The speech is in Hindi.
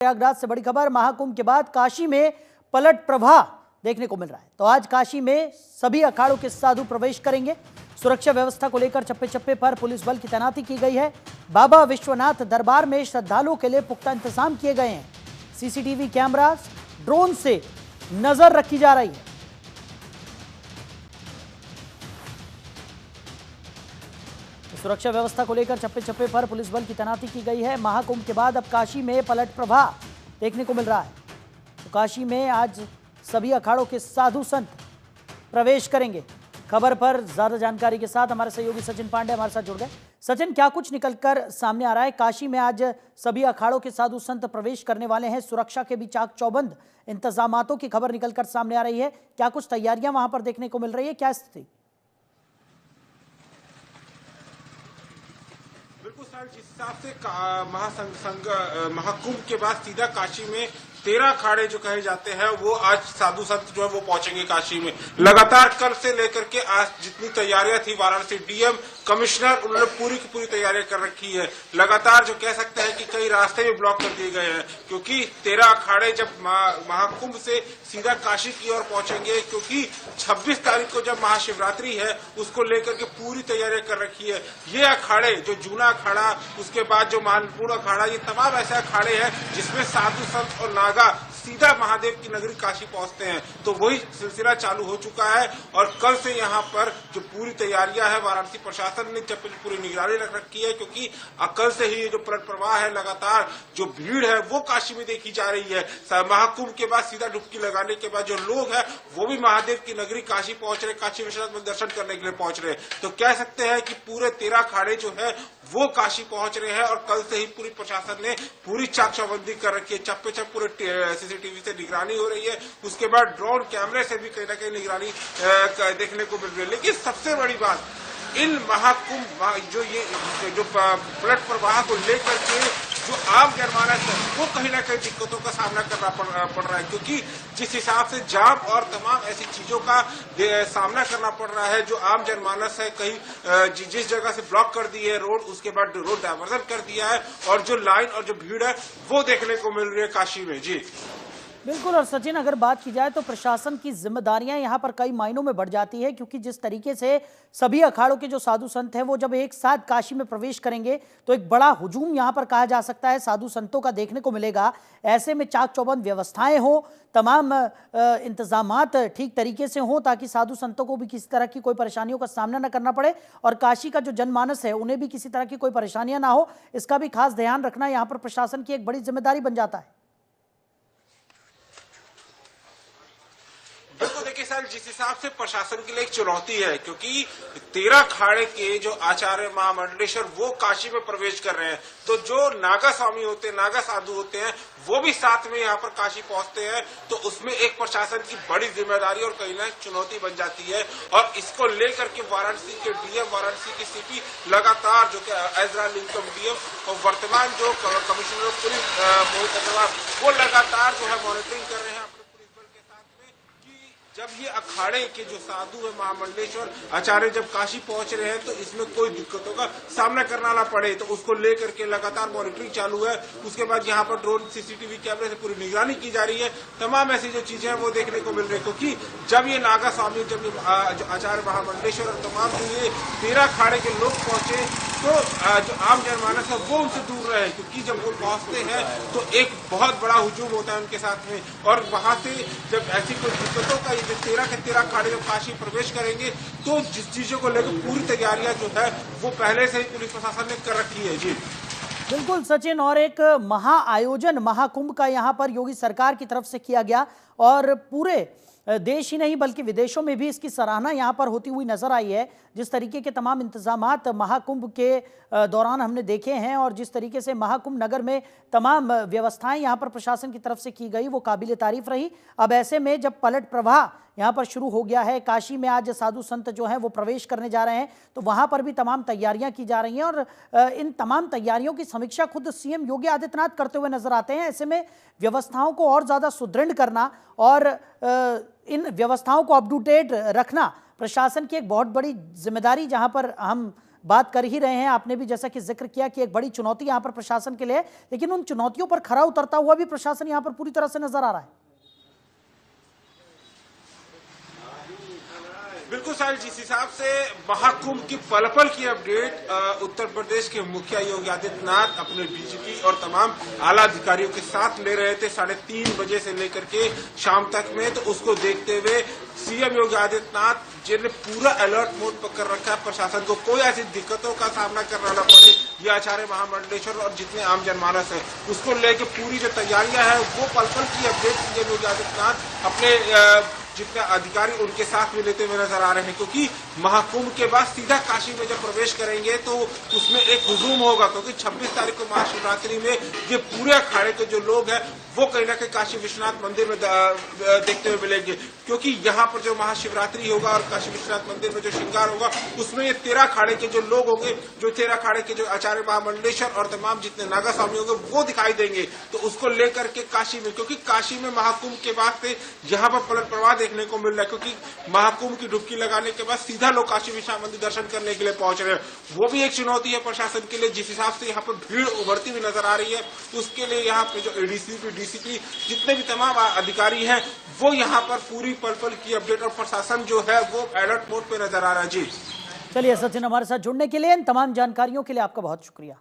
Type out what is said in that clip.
प्रयागराज से बड़ी खबर, महाकुंभ के बाद काशी में पलट प्रवाह देखने को मिल रहा है। तो आज काशी में सभी अखाड़ों के साधु प्रवेश करेंगे। सुरक्षा व्यवस्था को लेकर चप्पे चप्पे पर पुलिस बल की तैनाती की गई है। बाबा विश्वनाथ दरबार में श्रद्धालुओं के लिए पुख्ता इंतजाम किए गए हैं। सीसीटीवी कैमरा, ड्रोन से नजर रखी जा रही है। सुरक्षा व्यवस्था को लेकर चप्पे चप्पे पर पुलिस बल की तैनाती की गई है। महाकुंभ के बाद अब काशी में पलट प्रवाह देखने को मिल रहा है। तो काशी में आज सभी अखाड़ों के साधु संत प्रवेश करेंगे। खबर पर ज्यादा जानकारी के साथ हमारे सहयोगी सचिन पांडे हमारे साथ जुड़ गए। सचिन, क्या कुछ निकलकर सामने आ रहा है? काशी में आज सभी अखाड़ों के साधु संत प्रवेश करने वाले हैं। सुरक्षा के भी चाक चौबंद इंतजामातों की खबर निकलकर सामने आ रही है। क्या कुछ तैयारियां वहां पर देखने को मिल रही है? क्या स्थिति? बिल्कुल सर, जिस हिसाब से महाकुंभ के बाद सीधा काशी में 13 अखाड़े जो कहे जाते हैं वो आज साधु संत जो है वो पहुंचेंगे काशी में। लगातार कल से लेकर के आज जितनी तैयारियां थी, वाराणसी डीएम कमिश्नर उन्होंने पूरी की पूरी तैयारियां कर रखी है। लगातार जो कह सकते हैं कि कई रास्ते भी ब्लॉक कर दिए गए हैं, क्योंकि 13 अखाड़े जब महाकुंभ से सीधा काशी की ओर पहुंचेंगे, क्योंकि 26 तारीख को जब महाशिवरात्रि है उसको लेकर के पूरी तैयारियां कर रखी है। ये अखाड़े जो जूना अखाड़ा, उसके बाद जो मानपुर अखाड़ा, ये तमाम ऐसे अखाड़े हैं जिसमें साधु संत और नागा सीधा महादेव की नगरी काशी पहुंचते हैं। तो वही सिलसिला चालू हो चुका है और कल से यहाँ पर जो पूरी तैयारियां है, वाराणसी प्रशासन ने पूरी निगरानी रख रखी है, क्योंकि कल से ही जो पलट प्रवाह है, लगातार जो भीड़ है वो काशी में देखी जा रही है। महाकुंभ के बाद सीधा डुबकी लगाने के बाद जो लोग हैं वो भी महादेव की नगरी काशी पहुंच रहे, काशी विश्वनाथ में दर्शन करने के लिए पहुंच रहे। तो कह सकते हैं कि पूरे 13 अखाड़े जो है वो काशी पहुंच रहे हैं और कल से ही पूरी प्रशासन ने पूरी चाक चौबंदी कर रखी है। चप्पे चप्पे पूरे सीसीटीवी से निगरानी हो रही है। उसके बाद ड्रोन कैमरे से भी कहीं ना कहीं निगरानी देखने को मिल रही है। लेकिन सबसे बड़ी बात, इन महाकुंभ जो पलट प्रवाह को लेकर के जो आम जनमानस है वो कहीं ना कहीं दिक्कतों का सामना करना पड़ रहा है, क्योंकि जिस हिसाब से जाम और तमाम ऐसी चीजों का सामना करना पड़ रहा है, जो आम जनमानस है कहीं जिस जगह से ब्लॉक कर दी है रोड, उसके बाद रोड डायवर्जन कर दिया है और जो लाइन और जो भीड़ है वो देखने को मिल रही है काशी में। जी बिल्कुल। और सचिन, अगर बात की जाए तो प्रशासन की जिम्मेदारियां यहां पर कई मायनों में बढ़ जाती है, क्योंकि जिस तरीके से सभी अखाड़ों के जो साधु संत हैं वो जब एक साथ काशी में प्रवेश करेंगे तो एक बड़ा हुजूम यहां पर कहा जा सकता है साधु संतों का देखने को मिलेगा। ऐसे में चाक चौबंद व्यवस्थाएं हो, तमाम इंतजामात ठीक तरीके से हों, ताकि साधु संतों को भी किसी तरह की कोई परेशानियों का सामना न करना पड़े और काशी का जो जनमानस है उन्हें भी किसी तरह की कोई परेशानियां ना हो, इसका भी खास ध्यान रखना यहाँ पर प्रशासन की एक बड़ी जिम्मेदारी बन जाता है। बिल्कुल, देखिए सर, जिस हिसाब से प्रशासन के लिए एक चुनौती है, क्योंकि 13 अखाड़े के जो आचार्य महामंडलेश्वर वो काशी में प्रवेश कर रहे हैं, तो जो नागा स्वामी होते हैं, नागा साधु होते हैं, वो भी साथ में यहाँ पर काशी पहुंचते हैं। तो उसमें एक प्रशासन की बड़ी जिम्मेदारी और कहीं ना चुनौती बन जाती है। और इसको लेकर के वाराणसी के डीएम, वाराणसी के सीपी लगातार, जो कि एजरा लिंकम डीएम और वर्तमान जो commissioner of police Mohit Agarwal, वो लगातार जो है मॉनिटरिंग कर रहे हैं जब ये अखाड़े के जो साधु है महामंडलेश्वर आचार्य जब काशी पहुंच रहे हैं तो इसमें कोई दिक्कतों का सामना करना ना पड़े। तो उसको लेकर के लगातार मॉनिटरिंग चालू है। उसके बाद यहाँ पर ड्रोन सीसीटीवी कैमरे से पूरी निगरानी की जा रही है। तमाम ऐसी जो चीजें हैं वो देखने को मिल रही है, क्योंकि जब ये नागा स्वामी, जब ये आचार्य महामंडलेश्वर और तमाम ये 13 अखाड़े के लोग पहुंचे तो जो आम जनमानस है वो उनसे दूर रहे, क्योंकि जब वो पहुंचते हैं तो एक बहुत बड़ा हुजूम होता है उनके साथ में। और वहां से जब ऐसी कोई दिक्कतों का, ये 13 के 13 अखाड़े जब काशी प्रवेश करेंगे तो जिस चीजों को लेकर पूरी तैयारियां जो है वो पहले से ही पुलिस प्रशासन ने कर रखी है। जी बिल्कुल सचिन, और एक महाआयोजन महाकुंभ का यहाँ पर योगी सरकार की तरफ से किया गया और पूरे देश ही नहीं बल्कि विदेशों में भी इसकी सराहना यहाँ पर होती हुई नजर आई है। जिस तरीके के तमाम इंतजामात महाकुंभ के दौरान हमने देखे हैं और जिस तरीके से महाकुंभ नगर में तमाम व्यवस्थाएं यहाँ पर प्रशासन की तरफ से की गई वो काबिल तारीफ रही। अब ऐसे में जब पलट प्रवाह यहाँ पर शुरू हो गया है, काशी में आज साधु संत जो हैं वो प्रवेश करने जा रहे हैं, तो वहाँ पर भी तमाम तैयारियां की जा रही हैं और इन तमाम तैयारियों की समीक्षा खुद सीएम योगी आदित्यनाथ करते हुए नजर आते हैं। ऐसे में व्यवस्थाओं को और ज़्यादा सुदृढ़ करना और इन व्यवस्थाओं को अप टू डेट रखना प्रशासन की एक बहुत बड़ी जिम्मेदारी जहाँ पर हम बात कर ही रहे हैं। आपने भी जैसा कि जिक्र किया कि एक बड़ी चुनौती यहाँ पर प्रशासन के लिए है, लेकिन उन चुनौतियों पर खरा उतरता हुआ भी प्रशासन यहाँ पर पूरी तरह से नजर आ रहा है। बिल्कुल साहिल, जिस हिसाब से महाकुंभ की पल पल की अपडेट उत्तर प्रदेश के मुखिया योगी आदित्यनाथ अपने डीजीपी और तमाम आला अधिकारियों के साथ ले रहे थे 3:30 बजे से लेकर के शाम तक में, तो उसको देखते हुए सीएम योगी आदित्यनाथ जिन्हें पूरा अलर्ट मोड पर कर रखा है, प्रशासन को कोई ऐसी दिक्कतों का सामना करना न पड़े, ये आचार्य महामंडलेश्वर और जितने आम जनमानस है उसको लेकर पूरी जो तैयारियां हैं वो पल पल की अपडेट सीएम योगी आदित्यनाथ अपने जितने अधिकारी उनके साथ में लेते हुए नजर आ रहे हैं, क्योंकि महाकुंभ के बाद सीधा काशी में जब प्रवेश करेंगे तो उसमें एक हुजूम होगा, क्योंकि 26 तारीख को महाशिवरात्रि में ये पूरे अखाड़े के जो लोग हैं वो कहीं ना कहीं काशी विश्वनाथ मंदिर में देखते हुए मिलेंगे, क्योंकि यहाँ पर जो महाशिवरात्रि होगा और काशी विश्वनाथ मंदिर में जो श्रृंगार होगा उसमें ये 13 अखाड़े के जो लोग होंगे, जो 13 अखाड़े के जो आचार्य महामंडलेश्वर और तमाम जितने नागा स्वामी होंगे वो दिखाई देंगे। तो उसको लेकर के काशी में, क्योंकि काशी में महाकुंभ के बाद से यहाँ पर पलट प्रवाह देखने को मिल रहा है, क्योंकि महाकुंभ की डुबकी लगाने के बाद सीधा लोग काशी विश्वनाथ मंदिर दर्शन करने के लिए पहुंच रहे हैं। वो भी एक चुनौती है प्रशासन के लिए, जिस हिसाब से यहाँ पर भीड़ उभरती हुई नजर आ रही है, उसके लिए यहाँ पे जो एडीसीपी डीसीपी जितने भी तमाम अधिकारी हैं वो यहाँ पर पूरी पल पल की अपडेट और प्रशासन जो है वो अलर्ट मोड पे नजर आ रहा है। जी चलिए सचिन, हमारे साथ जुड़ने के लिए, इन तमाम जानकारियों के लिए आपका बहुत शुक्रिया।